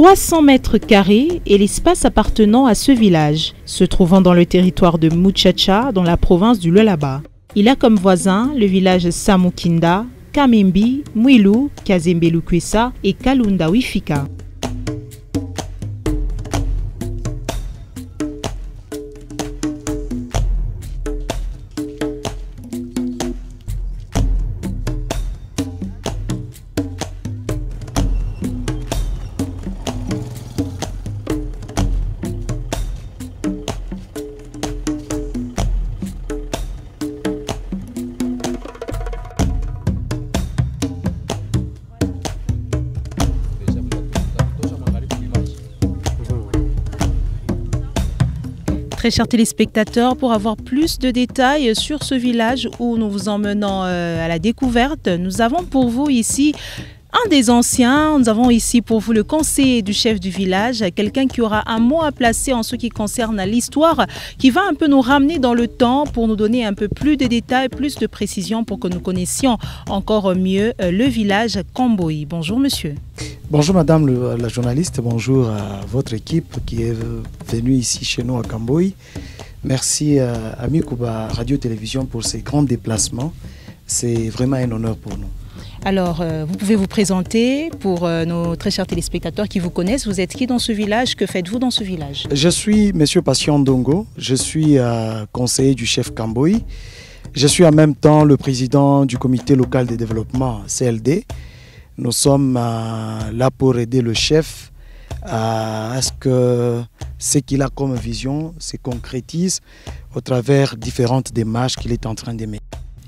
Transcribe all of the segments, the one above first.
300 mètres carrés est l'espace appartenant à ce village, se trouvant dans le territoire de Muchacha, dans la province du Lualaba. Il a comme voisins le village Samukinda, Kamembi, Mwilu, Kazembe-Lukwesa et Kalunda-Wifika. Très chers téléspectateurs, pour avoir plus de détails sur ce village où nous vous emmenons à la découverte, nous avons pour vous ici un des anciens. Nous avons ici pour vous le conseiller du chef du village, quelqu'un qui aura un mot à placer en ce qui concerne l'histoire, qui va un peu nous ramener dans le temps pour nous donner un peu plus de détails, plus de précisions pour que nous connaissions encore mieux le village Kamboyi. Bonjour monsieur. Bonjour madame la journaliste, bonjour à votre équipe qui est venue ici chez nous à Kamboyi. Merci à Amikuba Radio-Télévision pour ces grands déplacements. C'est vraiment un honneur pour nous. Alors, vous pouvez vous présenter pour nos très chers téléspectateurs qui vous connaissent. Vous êtes qui dans ce village? Que faites-vous dans ce village? Je suis monsieur Patient Ndongo, je suis conseiller du chef Kamboyi. Je suis en même temps le président du comité local de développement CLD. Nous sommes là pour aider le chef à ce que ce qu'il a comme vision se concrétise au travers différentes démarches qu'il est en train de mener.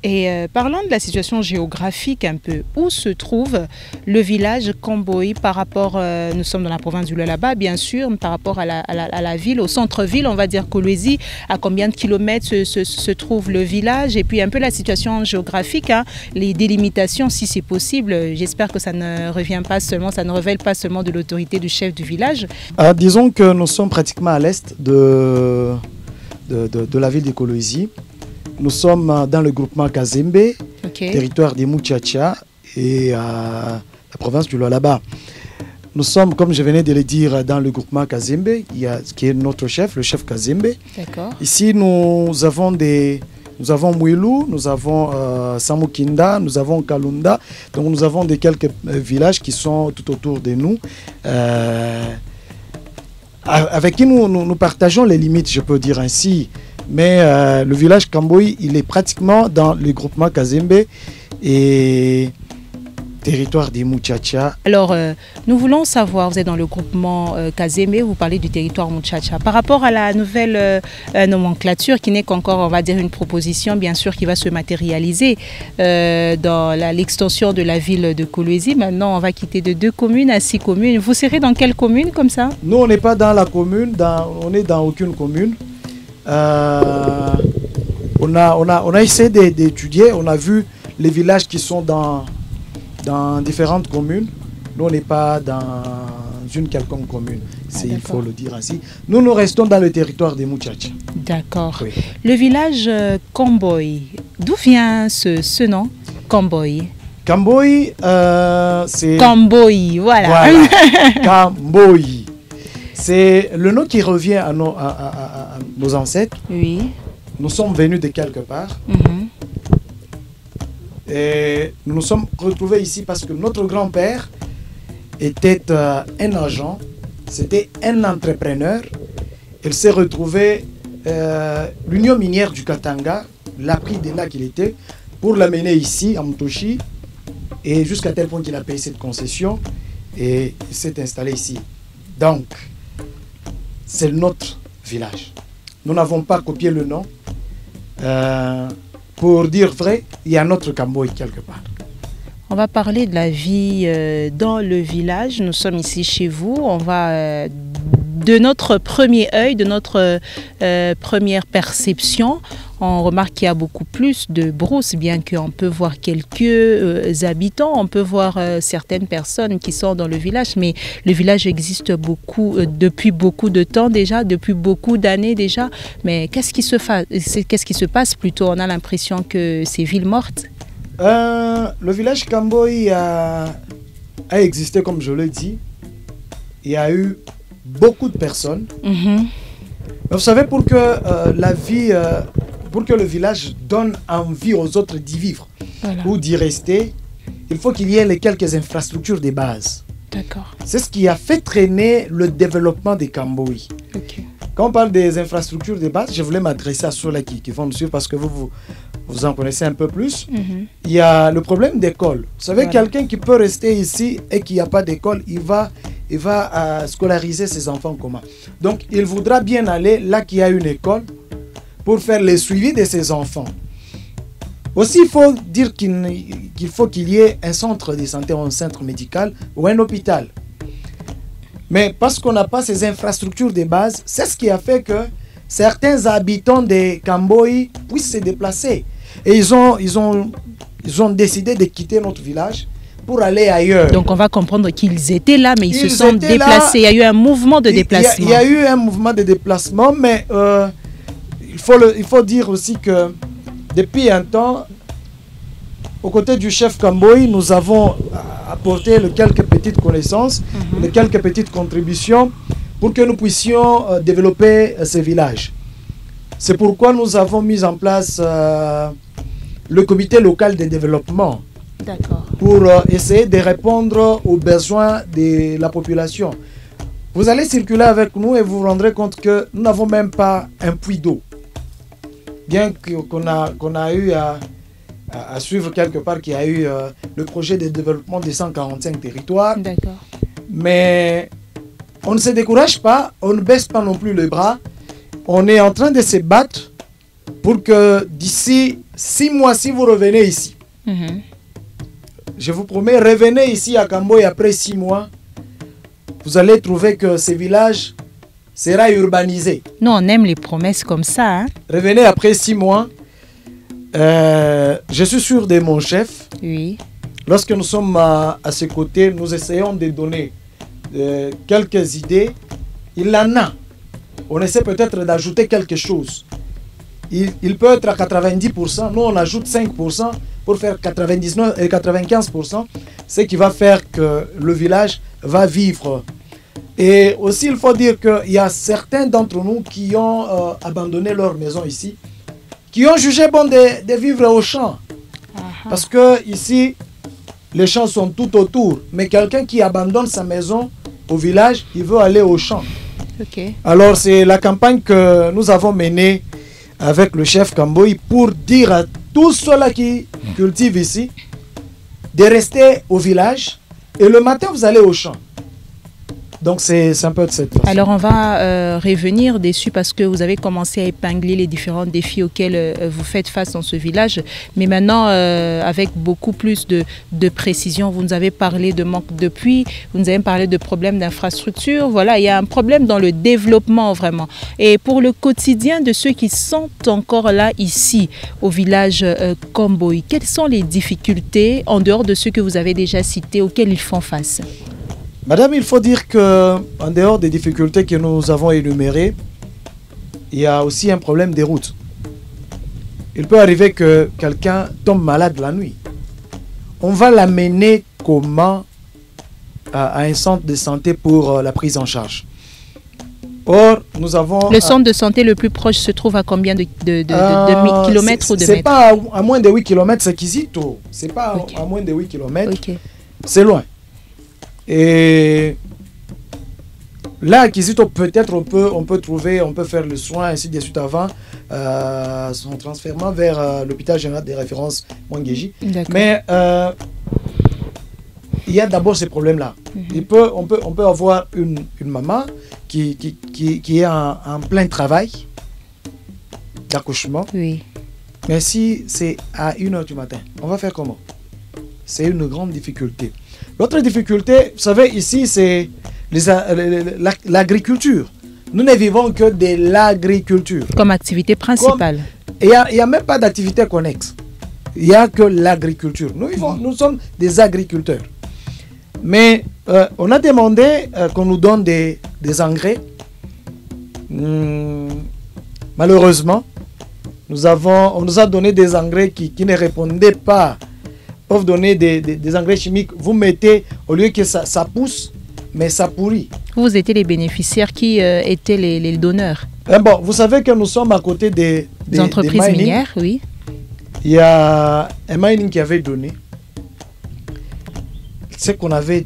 Et parlant de la situation géographique un peu, où se trouve le village Kamboyi par rapport, nous sommes dans la province du Lualaba bien sûr, par rapport à la ville, au centre-ville, on va dire Kolwezi, à combien de kilomètres se trouve le village, et puis un peu la situation géographique, hein, les délimitations si c'est possible. J'espère que ça ne revient pas seulement, ça ne révèle pas seulement de l'autorité du chef du village. Disons que nous sommes pratiquement à l'est de la ville de Kolwezi. Nous sommes dans le groupement Kazembe, territoire des Muchacha et la province du Lualaba. Nous sommes, comme je venais de le dire, dans le groupement Kazembe, qui est notre chef, le chef Kazembe. Ici, nous avons Mwilu, nous avons Samukinda, nous avons Kalunda. Donc nous avons quelques villages qui sont tout autour de nous. Avec qui nous partageons les limites, je peux dire ainsi. Mais le village Kamboyi, il est pratiquement dans le groupement Kazembe et territoire des Muchacha. Alors, nous voulons savoir, vous êtes dans le groupement Kazembe, vous parlez du territoire Muchacha. Par rapport à la nouvelle nomenclature, qui n'est qu'encore, on va dire, une proposition, bien sûr, qui va se matérialiser dans l'extension de la ville de Kolwezi. Maintenant, on va quitter de 2 communes à 6 communes. Vous serez dans quelle commune comme ça? Nous, on n'est pas dans la commune, on n'est dans aucune commune. On a essayé d'étudier, on a vu les villages qui sont dans différentes communes. Nous, on n'est pas dans une quelconque commune, il faut le dire ainsi. Nous restons dans le territoire des Muchacha. D'accord. Oui. Le village Kamboyi, d'où vient ce nom, Kamboyi? Kamboyi, c'est... Kamboyi, voilà. Kamboyi. C'est le nom qui revient à nos ancêtres. Oui. Nous sommes venus de quelque part. Et nous nous sommes retrouvés ici parce que notre grand-père était un agent, c'était un entrepreneur. Il s'est retrouvé, l'Union minière du Katanga l'a pris de là qu'il était pour l'amener ici, à Mutoshi, et jusqu'à tel point qu'il a payé cette concession et il s'est installé ici. Donc, c'est notre village. Nous n'avons pas copié le nom. Pour dire vrai, il y a notre Kamboyi quelque part. On va parler de la vie dans le village. Nous sommes ici chez vous. On va de notre premier œil, de notre première perception, on remarque qu'il y a beaucoup plus de brousses, bien qu'on peut voir quelques habitants, on peut voir certaines personnes qui sont dans le village, mais le village existe depuis beaucoup de temps déjà, depuis beaucoup d'années déjà. Mais qu'est-ce qui se passe plutôt? On a l'impression que c'est ville morte. Le village Kamboyi a existé, comme je l'ai dit, il y a eu beaucoup de personnes. Mais vous savez, pour que pour que le village donne envie aux autres d'y vivre ou d'y rester, il faut qu'il y ait les quelques infrastructures de base. D'accord. C'est ce qui a fait traîner le développement des Kamboi. Quand on parle des infrastructures de base, je voulais m'adresser à ceux-là qui vont nous suivre parce que vous en connaissez un peu plus. Il y a le problème d'école. Vous savez, quelqu'un qui peut rester ici et qui n'y a pas d'école, il va scolariser ses enfants comment? Donc, il voudra bien aller là qu'il y a une école pour faire le suivi de ses enfants. Aussi, il faut dire qu'il faut qu'il y ait un centre de santé, un centre médical ou un hôpital. Mais parce qu'on n'a pas ces infrastructures de base, c'est ce qui a fait que certains habitants des Kamboi puissent se déplacer. Et ils ont décidé de quitter notre village pour aller ailleurs. Donc on va comprendre qu'ils étaient là, mais ils se sont déplacés. Il y a eu un mouvement de déplacement. Il y a eu un mouvement de déplacement, mais il faut dire aussi que depuis un temps, aux côtés du chef Kamboi, nous avons apporté quelques petites connaissances, quelques petites contributions pour que nous puissions développer ces villages. C'est pourquoi nous avons mis en place le comité local de développement pour essayer de répondre aux besoins de la population. Vous allez circuler avec nous et vous vous rendrez compte que nous n'avons même pas un puits d'eau. Bien qu'on a eu à suivre quelque part qu'il y a eu le projet de développement des 145 territoires. Mais on ne se décourage pas, on ne baisse pas non plus les bras. On est en train de se battre pour que d'ici 6 mois, si vous revenez ici, je vous promets, revenez ici à Kamboi après 6 mois, vous allez trouver que ce village sera urbanisé. Nous, on aime les promesses comme ça. Hein? Revenez après 6 mois. Je suis sûr de mon chef. Oui. Lorsque nous sommes à ses côtés, nous essayons de donner quelques idées. Il en a. On essaie peut-être d'ajouter quelque chose. Il peut être à 90%. Nous, on ajoute 5% pour faire 99 et 95%. Ce qui va faire que le village va vivre. Et aussi, il faut dire qu'il y a certains d'entre nous qui ont abandonné leur maison ici, qui ont jugé bon de vivre au champ. Parce que ici, les champs sont tout autour. Mais quelqu'un qui abandonne sa maison au village, il veut aller au champ. Alors, c'est la campagne que nous avons menée avec le chef Kamboi pour dire à tous ceux-là qui cultivent ici de rester au village et le matin, vous allez au champ. Donc, c'est un peu de cette façon. Alors, on va revenir dessus parce que vous avez commencé à épingler les différents défis auxquels vous faites face dans ce village. Mais maintenant, avec beaucoup plus de précision, vous nous avez parlé de manque de puits, vous nous avez parlé de problèmes d'infrastructure. Voilà, il y a un problème dans le développement vraiment. Et pour le quotidien de ceux qui sont encore là, ici, au village Kamboi, quelles sont les difficultés, en dehors de ceux que vous avez déjà cités, auxquelles ils font face? Madame, il faut dire qu'en dehors des difficultés que nous avons énumérées, il y a aussi un problème des routes. Il peut arriver que quelqu'un tombe malade la nuit. On va l'amener comment à un centre de santé pour la prise en charge. Or, nous avons... Le centre de santé le plus proche se trouve à combien de kilomètres ou de mètres? C'est pas à moins de 8 km, c'est Kizito. C'est pas à moins de 8 km. C'est loin. Et là, à Kizito, peut-être on peut faire le soin ainsi de suite avant son transfert vers l'hôpital général des références Mwangeji. Mais il y a d'abord ces problèmes-là. On peut avoir une maman qui est en plein travail d'accouchement. Mais si c'est à 1h du matin, on va faire comment? C'est une grande difficulté. L'autre difficulté, vous savez, ici, c'est l'agriculture. Nous ne vivons que de l'agriculture. Comme activité principale. Il n'y a même pas d'activité connexe. Il n'y a que l'agriculture. Nous sommes des agriculteurs. Mais on a demandé qu'on nous donne des engrais. Malheureusement, on nous a donné des engrais qui ne répondaient pas. Peuvent donner des engrais chimiques, vous mettez, au lieu que ça pousse, mais ça pourrit. Vous étiez les bénéficiaires, qui étaient les donneurs? Bon, vous savez que nous sommes à côté des entreprises minières, oui. Il y a un mining qui avait donné. Ce qu'on avait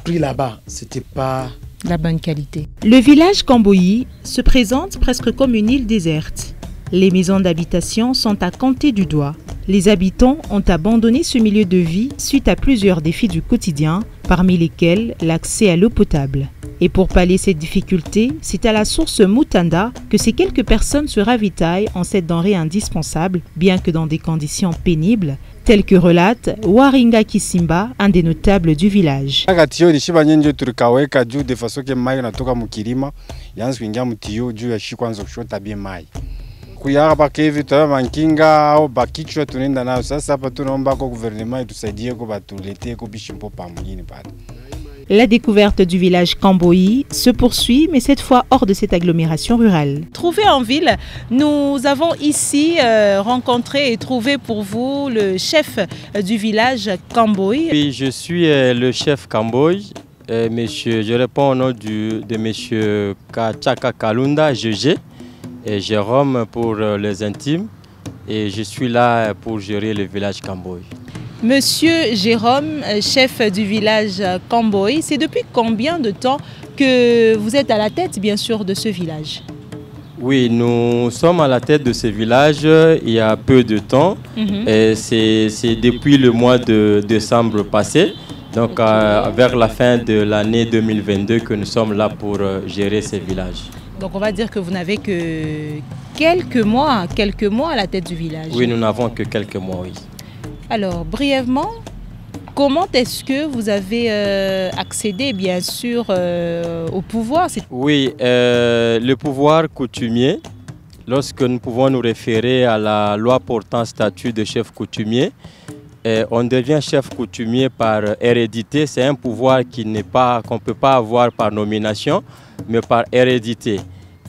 pris là-bas, c'était pas la bonne qualité. Le village Kamboyi se présente presque comme une île déserte. Les maisons d'habitation sont à compter du doigt. Les habitants ont abandonné ce milieu de vie suite à plusieurs défis du quotidien, parmi lesquels l'accès à l'eau potable. Et pour pallier cette difficulté, c'est à la source Mutanda que ces quelques personnes se ravitaillent en cette denrée indispensable, bien que dans des conditions pénibles, telles que relate Waringa Kisimba, un des notables du village. La découverte du village Kamboyi se poursuit, mais cette fois hors de cette agglomération rurale. Trouvé en ville, nous avons ici rencontré et trouvé pour vous le chef du village Kamboyi. Oui, je suis le chef Kamboyi. Je réponds au nom de monsieur Kachaka Kalunda, GG, et Jérôme pour les intimes. Et je suis là pour gérer le village Kamboyi. Monsieur Jérôme, chef du village Kamboyi, c'est depuis combien de temps que vous êtes à la tête, bien sûr, de ce village? Oui, nous sommes à la tête de ce village il y a peu de temps. C'est depuis le mois de décembre passé, donc vers la fin de l'année 2022 que nous sommes là pour gérer ce village. Donc on va dire que vous n'avez que quelques mois à la tête du village. Oui, nous n'avons que quelques mois, oui. Alors, brièvement, comment est-ce que vous avez accédé, bien sûr, au pouvoir? Oui, le pouvoir coutumier, lorsque nous pouvons nous référer à la loi portant statut de chef coutumier, on devient chef coutumier par hérédité. C'est un pouvoir qu'on ne peut pas avoir par nomination, mais par hérédité.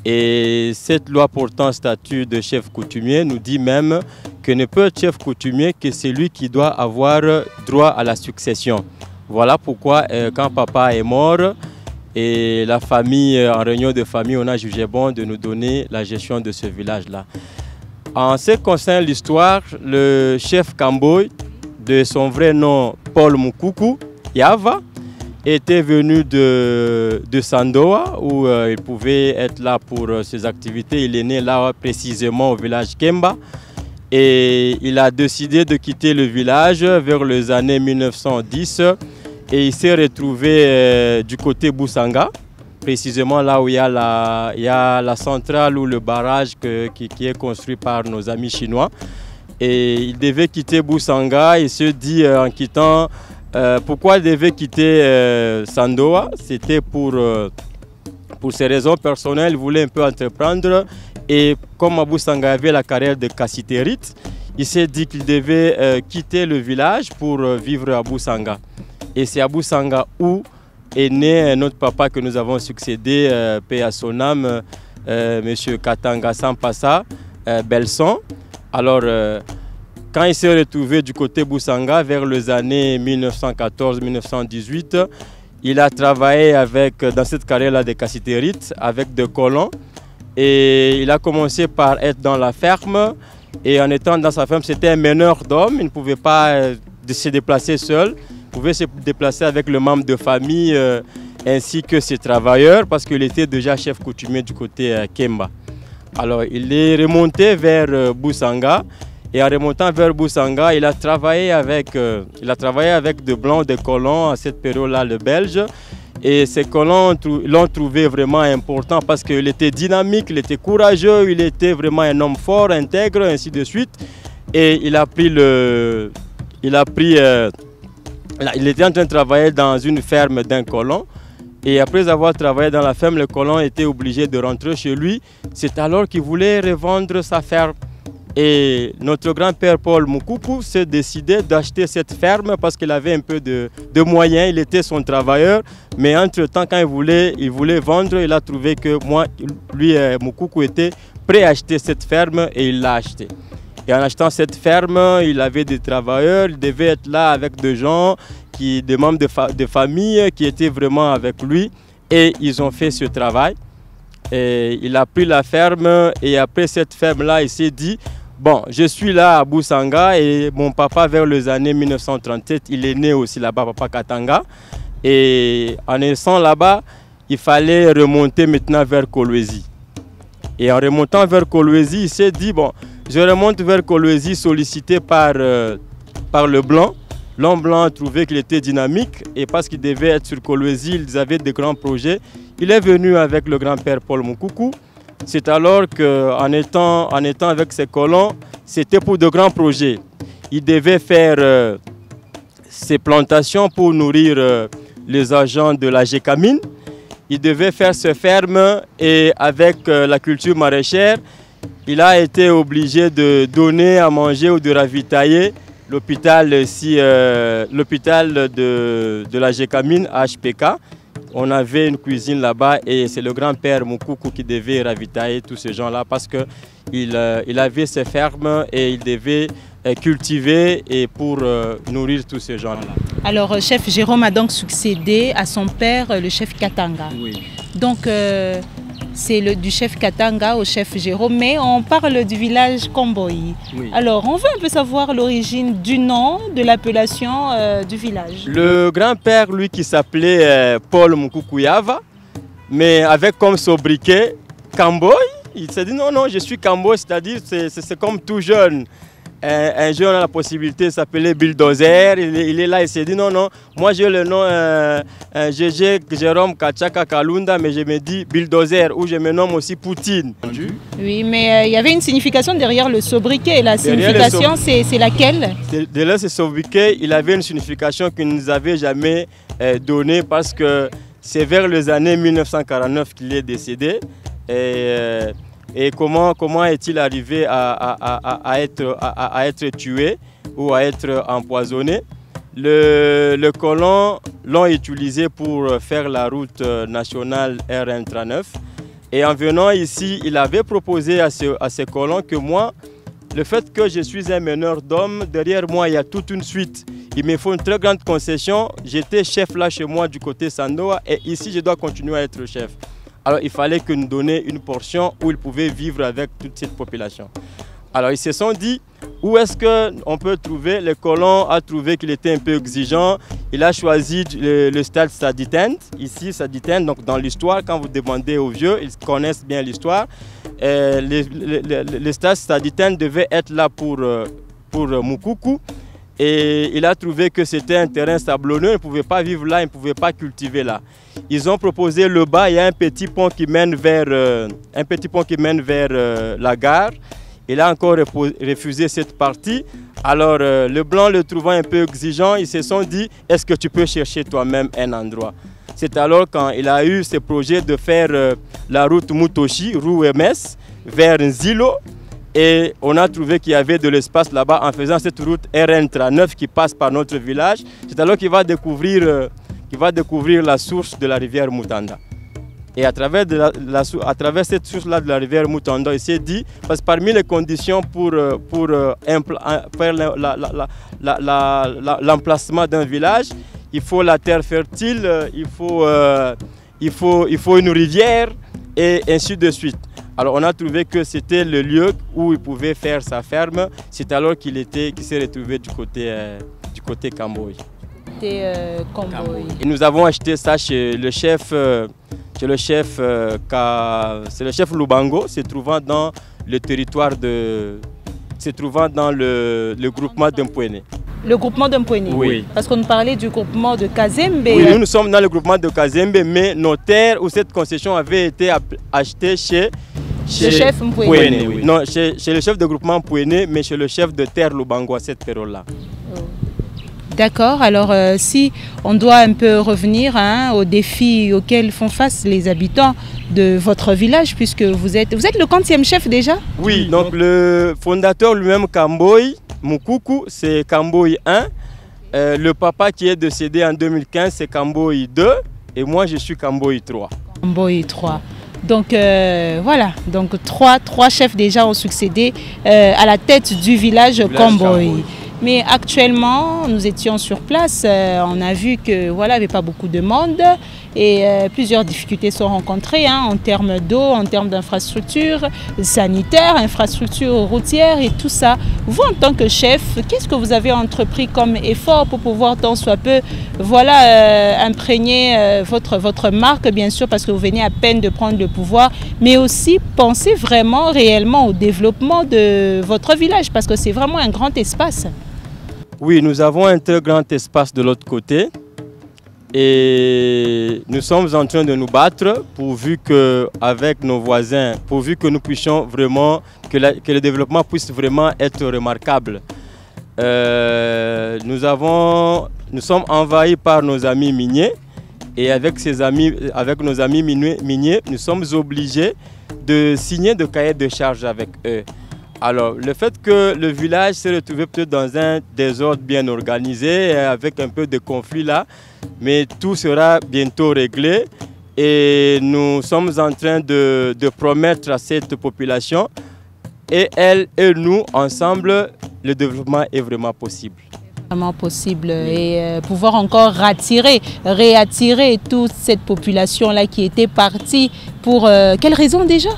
Et cette loi portant statut de chef coutumier nous dit même que ne peut être chef coutumier que celui qui doit avoir droit à la succession. Voilà pourquoi quand papa est mort et la famille, en réunion de famille, on a jugé bon de nous donner la gestion de ce village-là. En ce qui concerne l'histoire, le chef Kamboyi, de son vrai nom Paul Mukuku Yava, était venu de Sandoa où il pouvait être là pour ses activités. Il est né là précisément au village Kemba et il a décidé de quitter le village vers les années 1910 et il s'est retrouvé du côté Boussanga, précisément là où il y a la centrale ou le barrage qui est construit par nos amis chinois. Et il devait quitter Boussanga. Il se dit en quittant pourquoi il devait quitter Sandoa. C'était pour ses raisons personnelles. Il voulait un peu entreprendre. Et comme à Boussanga avait la carrière de cassitérite, il s'est dit qu'il devait quitter le village pour vivre à Boussanga. Et c'est à Boussanga où est né notre papa que nous avons succédé, paix à son âme, M. Katanga Sampassa Belson. Alors, quand il s'est retrouvé du côté Boussanga vers les années 1914-1918, il a travaillé dans cette carrière-là de cassitérite avec des colons. Et il a commencé par être dans la ferme. Et en étant dans sa ferme, c'était un meneur d'hommes. Il ne pouvait pas se déplacer seul. Il pouvait se déplacer avec le membre de famille ainsi que ses travailleurs parce qu'il était déjà chef coutumier du côté Kemba. Alors, il est remonté vers Boussanga et en remontant vers Boussanga, il a travaillé avec des blancs, des colons à cette période-là, le Belge. Et ces colons l'ont trouvé vraiment important parce qu'il était dynamique, il était courageux, il était vraiment un homme fort, intègre, ainsi de suite. Et il était en train de travailler dans une ferme d'un colon. Et après avoir travaillé dans la ferme, le colon était obligé de rentrer chez lui. C'est alors qu'il voulait revendre sa ferme. Et notre grand-père Paul Mukuku s'est décidé d'acheter cette ferme parce qu'il avait un peu de moyens. Il était son travailleur. Mais entre-temps, quand il voulait vendre, il a trouvé que Mukuku était prêt à acheter cette ferme et il l'a achetée. Et en achetant cette ferme, il avait des travailleurs, il devait être là avec des gens, des membres de famille qui étaient vraiment avec lui. et ils ont fait ce travail. Et il a pris la ferme et après cette ferme-là, il s'est dit, bon, je suis là à Boussanga et mon papa vers les années 1937, il est né aussi là-bas, Papa Katanga. Et en naissant là-bas, il fallait remonter maintenant vers Kolwezi. Et en remontant vers Kolwezi, il s'est dit, bon, je remonte vers Kolwezi sollicité par le Blanc. L'homme blanc a trouvé qu'il était dynamique et parce qu'il devait être sur Kolwezi, ils avaient de grands projets. Il est venu avec le grand-père Paul Moukoukou. C'est alors qu'en étant avec ses colons, c'était pour de grands projets. Il devait faire ses plantations pour nourrir les agents de la Gécamine. Il devait faire ses fermes et avec la culture maraîchère, il a été obligé de donner à manger ou de ravitailler l'hôpital de la Gécamine, HPK. On avait une cuisine là-bas et c'est le grand-père Moukoukou qui devait ravitailler tous ces gens-là parce qu'il avait ses fermes et il devait cultiver et pour nourrir tous ces gens-là. Alors, chef Jérôme a donc succédé à son père, le chef Katanga. Oui. Donc, c'est du chef Katanga au chef Jérôme, mais on parle du village Komboyi. Oui. Alors, on veut un peu savoir l'origine du nom, de l'appellation du village. Le grand-père, lui, qui s'appelait Paul Moukoukouiava, mais avec comme sobriquet Kamboy, il s'est dit non, non, je suis Kamboy, c'est-à-dire c'est comme tout jeune. Un jeune a la possibilité de s'appeler Bulldozer, il est là, il s'est dit non, non, moi j'ai le nom GG Jérôme Kachaka Kalunda, mais je me dis Bulldozer, ou je me nomme aussi Poutine. Oui, mais il y avait une signification derrière le sobriquet, la signification c'est laquelle? Derrière ce sobriquet, il avait une signification qu'il ne nous avait jamais donnée parce que c'est vers les années 1949 qu'il est décédé. Et comment est-il arrivé à être tué ou à être empoisonné? Le colon l'ont utilisé pour faire la route nationale RN39. Et en venant ici, il avait proposé à ces colons que moi, le fait que je suis un meneur d'hommes, derrière moi, il y a toute une suite. Il me faut une très grande concession. J'étais chef là chez moi du côté Sandoa et ici, je dois continuer à être chef. Alors il fallait que nous donnions une portion où ils pouvaient vivre avec toute cette population. Alors ils se sont dit, où est-ce qu'on peut trouver? Le colon a trouvé qu'il était un peu exigeant. Il a choisi le stade Saditend. Ici, Saditend, donc dans l'histoire, quand vous demandez aux vieux, ils connaissent bien l'histoire. Le stade Saditend devait être là pour Moukoukou. Et il a trouvé que c'était un terrain sablonneux, il ne pouvait pas vivre là, il ne pouvait pas cultiver là. Ils ont proposé le bas, il y a un petit pont qui mène vers, la gare. Il a encore refusé cette partie. Alors le blanc le trouvant un peu exigeant, ils se sont dit, est-ce que tu peux chercher toi-même un endroit? C'est alors quand il a eu ce projet de faire la route Mutoshi, Rouemès, vers Nzilo. Et on a trouvé qu'il y avait de l'espace là-bas en faisant cette route RN39 qui passe par notre village. C'est alors qu'il va découvrir la source de la rivière Mutanda. Et à travers cette source-là de la rivière Mutanda, il s'est dit, parce que parmi les conditions pour faire l'emplacement d'un village, il faut la terre fertile, il faut une rivière et ainsi de suite. Alors on a trouvé que c'était le lieu où il pouvait faire sa ferme. C'est alors qu'il s'est retrouvé du côté Kamboy. Et nous avons acheté ça chez le chef Lubango, se trouvant dans le territoire dans le groupement d'Mpouéné. Le groupement d'Mpouéné? Oui. Parce qu'on parlait du groupement de Kazembe. Oui, nous sommes dans le groupement de Kazembe, mais nos terres où cette concession avait été achetée chez le chef Mpouéné. Oui. Non, chez le chef de groupement Mpouéné, mais chez le chef de terre Lubango à cette période-là. Oh. D'accord, alors si on doit un peu revenir aux défis auxquels font face les habitants de votre village, puisque vous êtes le 40e chef déjà? Oui, donc le fondateur lui-même, Kamboy Moukoukou, c'est Kamboy 1. Le papa qui est décédé en 2015, c'est Kamboy 2. Et moi, je suis Kamboy 3. Kamboy 3. Donc voilà, donc trois chefs déjà ont succédé à la tête du village Komboy. Mais actuellement, nous étions sur place, on a vu que voilà, il n'y avait pas beaucoup de monde et plusieurs difficultés sont rencontrées en termes d'eau, en termes d'infrastructures sanitaires, infrastructures routières et tout ça. Vous, en tant que chef, qu'est-ce que vous avez entrepris comme effort pour pouvoir tant soit peu imprégner votre marque, bien sûr, parce que vous venez à peine de prendre le pouvoir, mais aussi penser vraiment, réellement au développement de votre village, parce que c'est vraiment un grand espace. Oui, nous avons un très grand espace de l'autre côté et nous sommes en train de nous battre pourvu que, avec nos voisins, pourvu que nous puissions vraiment, que le développement puisse vraiment être remarquable. Nous sommes envahis par nos amis miniers et avec nos amis miniers, nous sommes obligés de signer de cahiers de charges avec eux. Alors, le fait que le village s'est retrouvé peut-être dans un désordre bien organisé, avec un peu de conflit là, mais tout sera bientôt réglé et nous sommes en train de promettre à cette population, et elle et nous, ensemble, le développement est vraiment possible. Vraiment possible et pouvoir encore réattirer toute cette population-là qui était partie pour quelle raison déjà?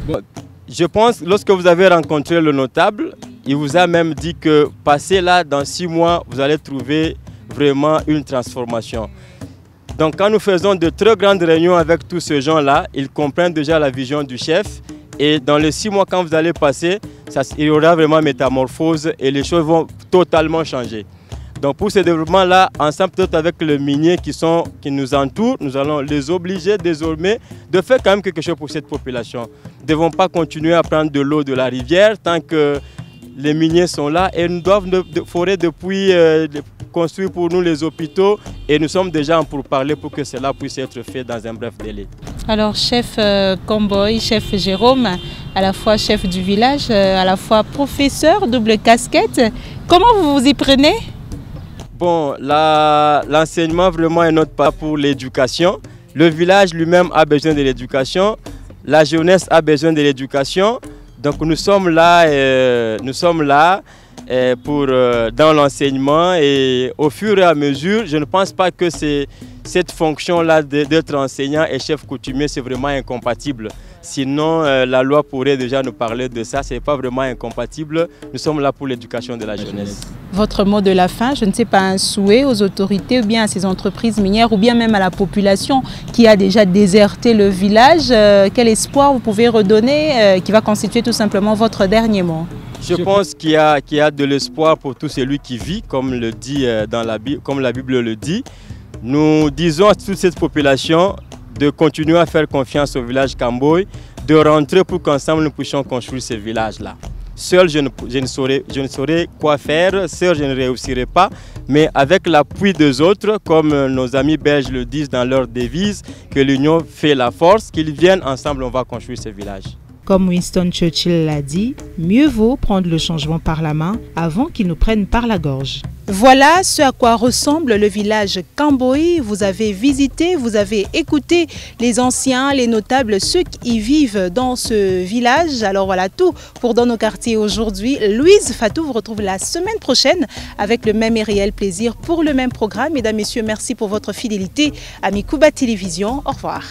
Bon, je pense que lorsque vous avez rencontré le notable, il vous a même dit que passez là dans 6 mois, vous allez trouver vraiment une transformation. Donc quand nous faisons de très grandes réunions avec tous ces gens-là, ils comprennent déjà la vision du chef. Et dans les 6 mois, quand vous allez passer, il y aura vraiment métamorphose et les choses vont totalement changer. Donc pour ce développement-là, ensemble peut-être avec les miniers qui nous entourent, nous allons les obliger désormais de faire quand même quelque chose pour cette population. Nous ne devons pas continuer à prendre de l'eau de la rivière tant que les miniers sont là et nous doivent forer depuis construire pour nous les hôpitaux et nous sommes déjà en pourparlers pour que cela puisse être fait dans un bref délai. Alors chef Kamboy, chef Jérôme, à la fois chef du village, à la fois professeur, double casquette, comment vous vous y prenez? Bon, l'enseignement vraiment est notre pas pour l'éducation. Le village lui-même a besoin de l'éducation, la jeunesse a besoin de l'éducation. Donc nous sommes là dans l'enseignement et au fur et à mesure, je ne pense pas que cette fonction-là d'être enseignant et chef coutumier, c'est vraiment incompatible. Sinon, la loi pourrait déjà nous parler de ça. Ce n'est pas vraiment incompatible. Nous sommes là pour l'éducation de la jeunesse. Votre mot de la fin, je ne sais pas, un souhait aux autorités ou bien à ces entreprises minières ou bien même à la population qui a déjà déserté le village. Quel espoir vous pouvez redonner qui va constituer tout simplement votre dernier mot? Je pense qu'il y a de l'espoir pour tout celui qui vit, comme le dit comme la Bible le dit. Nous disons à toute cette population de continuer à faire confiance au village Kamboy, de rentrer pour qu'ensemble nous puissions construire ce village-là. Seul, je ne saurais quoi faire, seul, je ne réussirai pas, mais avec l'appui des autres, comme nos amis belges le disent dans leur devise, que l'union fait la force, qu'ils viennent ensemble, on va construire ce village. Comme Winston Churchill l'a dit, mieux vaut prendre le changement par la main avant qu'il nous prenne par la gorge. Voilà ce à quoi ressemble le village Kamboy. Vous avez visité, vous avez écouté les anciens, les notables, ceux qui y vivent dans ce village. Alors voilà tout pour Dans nos quartiers aujourd'hui. Louise Fatou vous retrouve la semaine prochaine avec le même et réel plaisir pour le même programme. Mesdames, Messieurs, merci pour votre fidélité. Amis Kuba Télévision, au revoir.